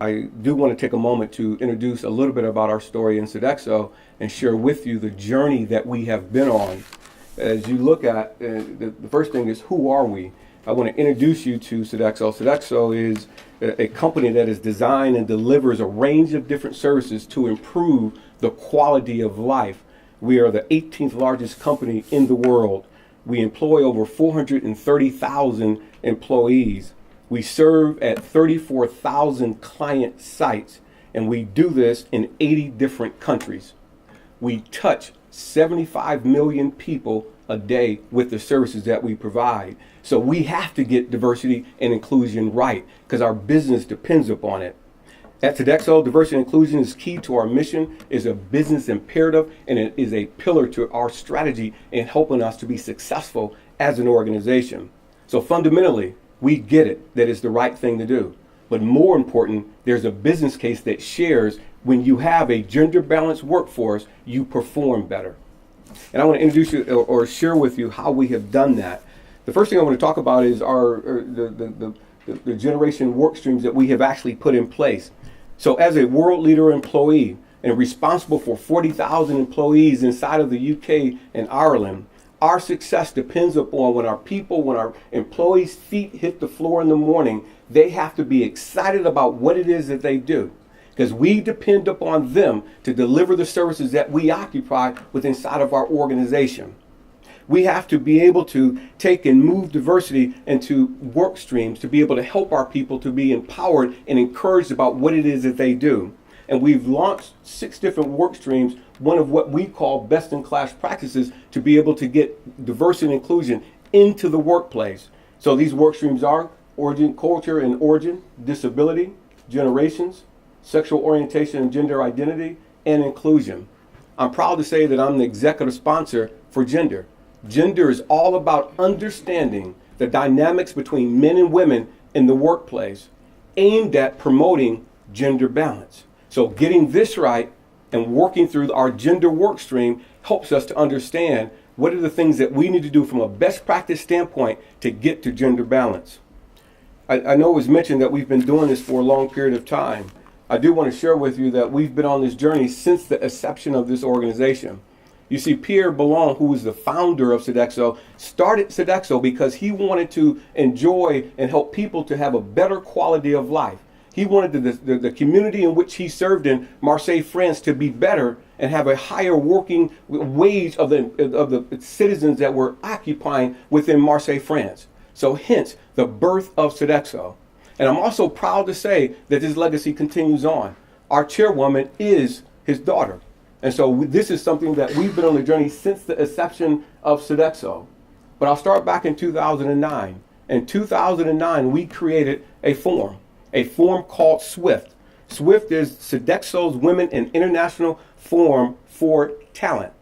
I do want to take a moment to introduce a little bit about our story in Sodexo and share with you the journey that we have been on. As you look at, the first thing is, who are we? I want to introduce you to Sodexo. Sodexo is a company that is designed and delivers a range of different services to improve the quality of life. We are the 18th largest company in the world. We employ over 430,000 employees. We serve at 34,000 client sites, and we do this in 80 different countries. We touch 75 million people a day with the services that we provide. So we have to get diversity and inclusion right because our business depends upon it. At Sodexo, diversity and inclusion is key to our mission, is a business imperative, and it is a pillar to our strategy in helping us to be successful as an organization. So fundamentally, we get it that it's the right thing to do. But more important, there's a business case that shares when you have a gender balanced workforce, you perform better. And I want to introduce you or share with you how we have done that. The first thing I want to talk about is the generation work streams that we have actually put in place. So as a world leader employee and responsible for 40,000 employees inside of the UK and Ireland, our success depends upon when our employees' feet hit the floor in the morning, they have to be excited about what it is that they do. Because we depend upon them to deliver the services that we occupy within inside of our organization. We have to be able to take and move diversity into work streams to be able to help our people to be empowered and encouraged about what it is that they do. And we've launched 6 different work streams, one of what we call best-in-class practices to be able to get diversity and inclusion into the workplace. So these work streams are origin, culture and origin, disability, generations, sexual orientation and gender identity, and inclusion. I'm proud to say that I'm the executive sponsor for gender. Gender is all about understanding the dynamics between men and women in the workplace, aimed at promoting gender balance. So getting this right and working through our gender work stream helps us to understand what are the things that we need to do from a best practice standpoint to get to gender balance. I know it was mentioned that we've been doing this for a long period of time. I do want to share with you that we've been on this journey since the inception of this organization. You see, Pierre Ballon, who was the founder of Sodexo, started Sodexo because he wanted to enjoy and help people to have a better quality of life. He wanted the community in which he served in, Marseille, France, to be better and have a higher working wage of the citizens that were occupying within Marseille, France. So hence the birth of Sodexo. And I'm also proud to say that his legacy continues on. Our chairwoman is his daughter. And so this is something that we've been on the journey since the inception of Sodexo. But I'll start back in 2009. In 2009, we created a forum called SWIFT. SWIFT is Sodexo's Women in International Forum for Talent.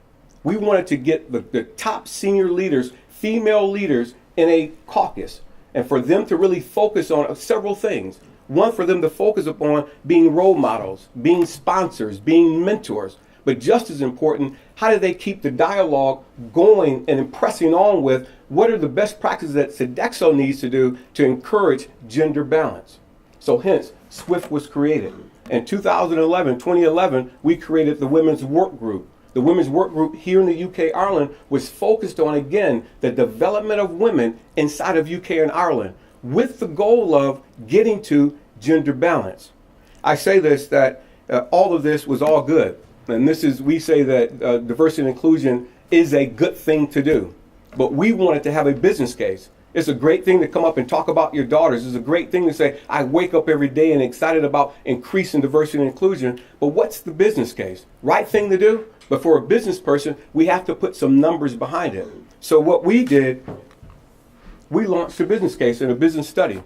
We wanted to get the top senior leaders, female leaders, in a caucus, and for them to really focus on several things. One, for them to focus upon being role models, being sponsors, being mentors. But just as important, how do they keep the dialogue going and impressing on with what are the best practices that Sodexo needs to do to encourage gender balance? So hence, SWIFT was created. In 2011, we created the Women's Work Group. The Women's Work Group here in the UK, Ireland, was focused on, again, the development of women inside of UK and Ireland with the goal of getting to gender balance. I say this, that all of this was all good. And we say that diversity and inclusion is a good thing to do. But we wanted to have a business case. It's a great thing to come up and talk about your daughters. It's a great thing to say, I wake up every day and excited about increasing diversity and inclusion. But what's the business case? Right thing to do? But for a business person, we have to put some numbers behind it. So what we did, we launched a business case and a business study.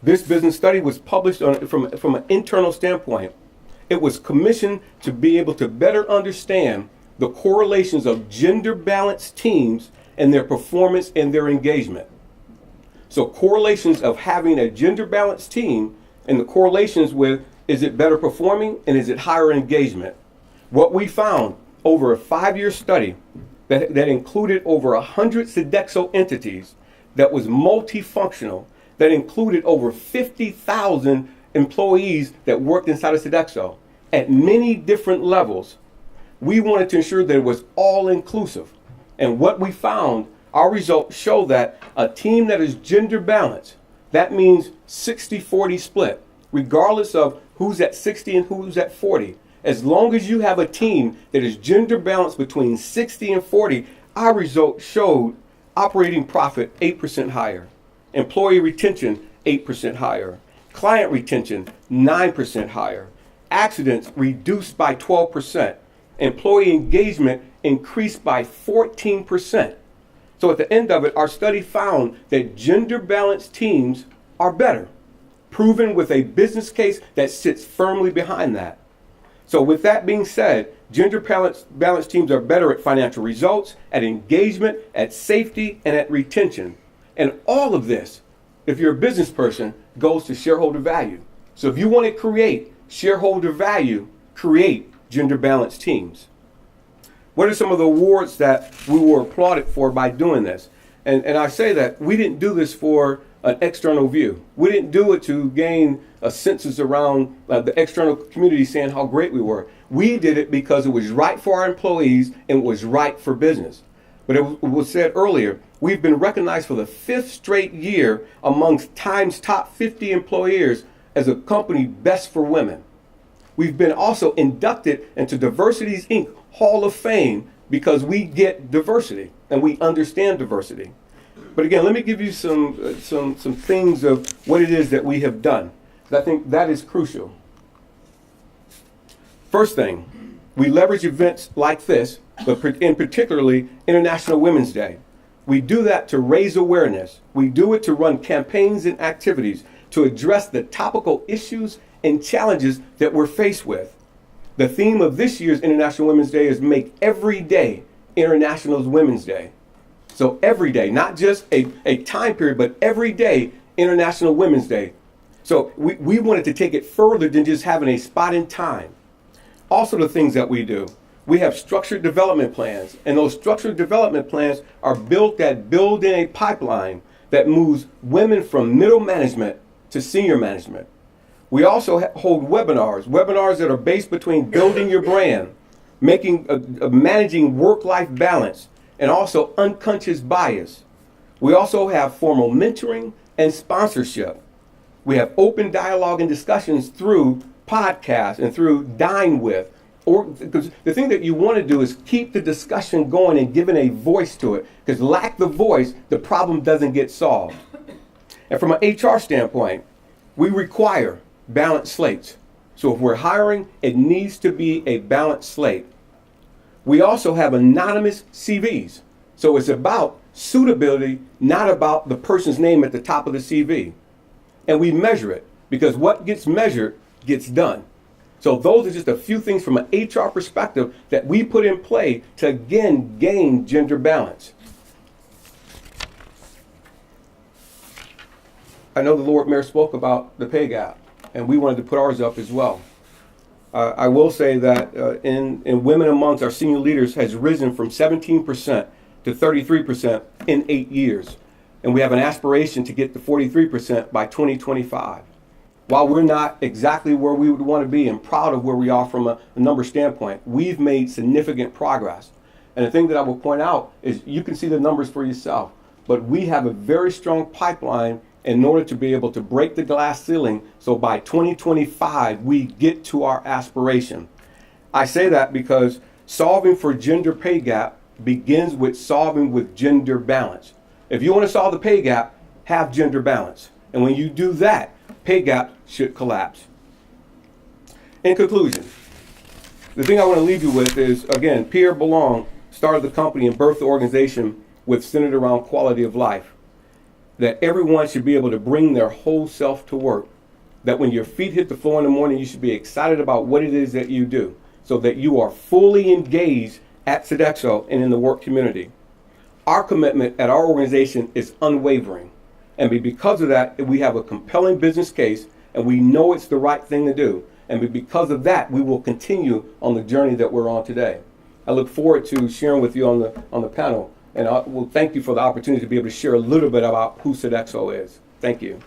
This business study was published from an internal standpoint. It was commissioned to be able to better understand the correlations of gender balanced teams and their performance and their engagement. So correlations of having a gender balanced team and the correlations with, is it better performing and is it higher engagement? What we found over a 5-year study that included over 100 Sodexo entities, that was multifunctional, that included over 50,000 employees that worked inside of Sodexo at many different levels. We wanted to ensure that it was all inclusive. And what we found, our results show that a team that is gender balanced, that means 60-40 split, regardless of who's at 60 and who's at 40. As long as you have a team that is gender balanced between 60 and 40, our results showed operating profit 8% higher, employee retention 8% higher, client retention 9% higher, accidents reduced by 12%, employee engagement increased by 14%. So at the end of it, our study found that gender balanced teams are better, proven with a business case that sits firmly behind that. So with that being said, gender balanced teams are better at financial results, at engagement, at safety, and at retention. And all of this, if you're a business person, goes to shareholder value. So if you want to create shareholder value, create gender balanced teams. What are some of the awards that we were applauded for by doing this? And I say that we didn't do this for an external view. We didn't do it to gain a census around the external community saying how great we were. We did it because it was right for our employees and it was right for business. But it was said earlier, we've been recognized for the 5th straight year amongst Time's top 50 employers as a company best for women. We've been also inducted into Diversity's Inc. Hall of Fame because we get diversity and we understand diversity. But again, let me give you some things of what it is that we have done. I think that is crucial. First thing, we leverage events like this, but in particularly International Women's Day. We do that to raise awareness. We do it to run campaigns and activities to address the topical issues and challenges that we're faced with. The theme of this year's International Women's Day is Make Every Day International Women's Day. So every day, not just a time period, but every day International Women's Day. So we wanted to take it further than just having a spot in time. Also the things that we do. We have structured development plans, and those structured development plans are built in a pipeline that moves women from middle management to senior management. We also hold webinars that are based between building your brand, managing work-life balance, and also unconscious bias. We also have formal mentoring and sponsorship. We have open dialogue and discussions through podcasts and through Dine With. Because the thing that you want to do is keep the discussion going and giving a voice to it. Because lack the voice, the problem doesn't get solved. And from an HR standpoint, we require balanced slates. So if we're hiring, it needs to be a balanced slate. We also have anonymous CVs. So it's about suitability, not about the person's name at the top of the CV. And we measure it because what gets measured gets done. So those are just a few things from an HR perspective that we put in play to again gain gender balance. I know the Lord Mayor spoke about the pay gap, and we wanted to put ours up as well. I will say that in women amongst our senior leaders has risen from 17% to 33% in 8 years. And we have an aspiration to get to 43% by 2025. While we're not exactly where we would want to be and proud of where we are from a number standpoint, we've made significant progress. And the thing that I will point out is you can see the numbers for yourself, but we have a very strong pipeline in order to be able to break the glass ceiling. So by 2025, we get to our aspiration. I say that because solving for gender pay gap begins with solving with gender balance. If you want to solve the pay gap, have gender balance. And when you do that, pay gap should collapse. In conclusion, the thing I want to leave you with is, again, Pierre Ballon started the company and birthed the organization centered around quality of life. That everyone should be able to bring their whole self to work. That when your feet hit the floor in the morning, you should be excited about what it is that you do, so that you are fully engaged at Sodexo and in the work community. Our commitment at our organization is unwavering. And because of that, we have a compelling business case, and we know it's the right thing to do. And because of that, we will continue on the journey that we're on today. I look forward to sharing with you on the panel. And I will thank you for the opportunity to be able to share a little bit about who Sodexo is. Thank you.